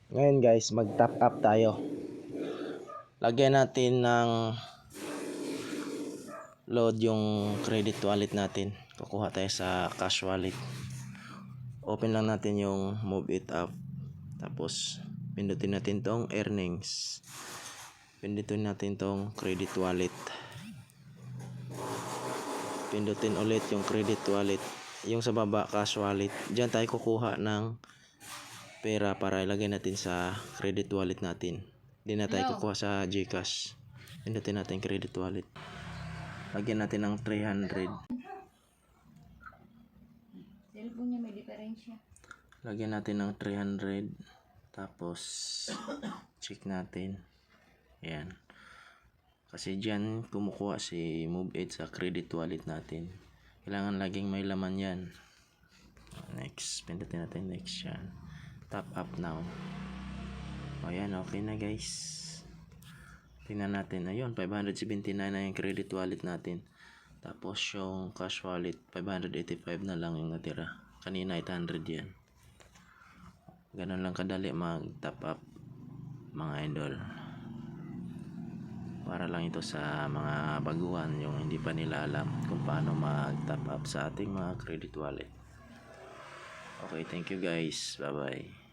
Ngayon guys, mag top up tayo. Lagyan natin ng load yung credit wallet natin. Kukuha tayo sa cash wallet. Open lang natin yung move it up. Tapos pindutin natin tong earnings. Pindutin natin tong credit wallet. Pindutin ulit yung credit wallet. Yung sa baba cash wallet. Diyan tayo kukuha ng pera para ilagay natin sa credit wallet natin. Hindi na tayo kukuha sa GCash. Pindutin natin credit wallet. Lagyan natin ng 300. Cellphone niya may diferensya. Lagyan natin ng 300. Tapos check natin. Ayan. Kasi dyan kumukuha si MoveIt sa credit wallet natin. Kailangan laging may laman yan. Next. Pindutin natin next yan. Top up now. O yan, okay na guys. Tingnan natin. Ayun, 579 na yung credit wallet natin. Tapos yung cash wallet, 585 na lang yung natira. Kanina 800 yan. Ganun lang kadali mag-top up mga idol. Para lang ito sa mga baguhan yung hindi pa nila alam kung paano mag-top up sa ating mga credit wallet. Okay, thank you guys. Bye-bye.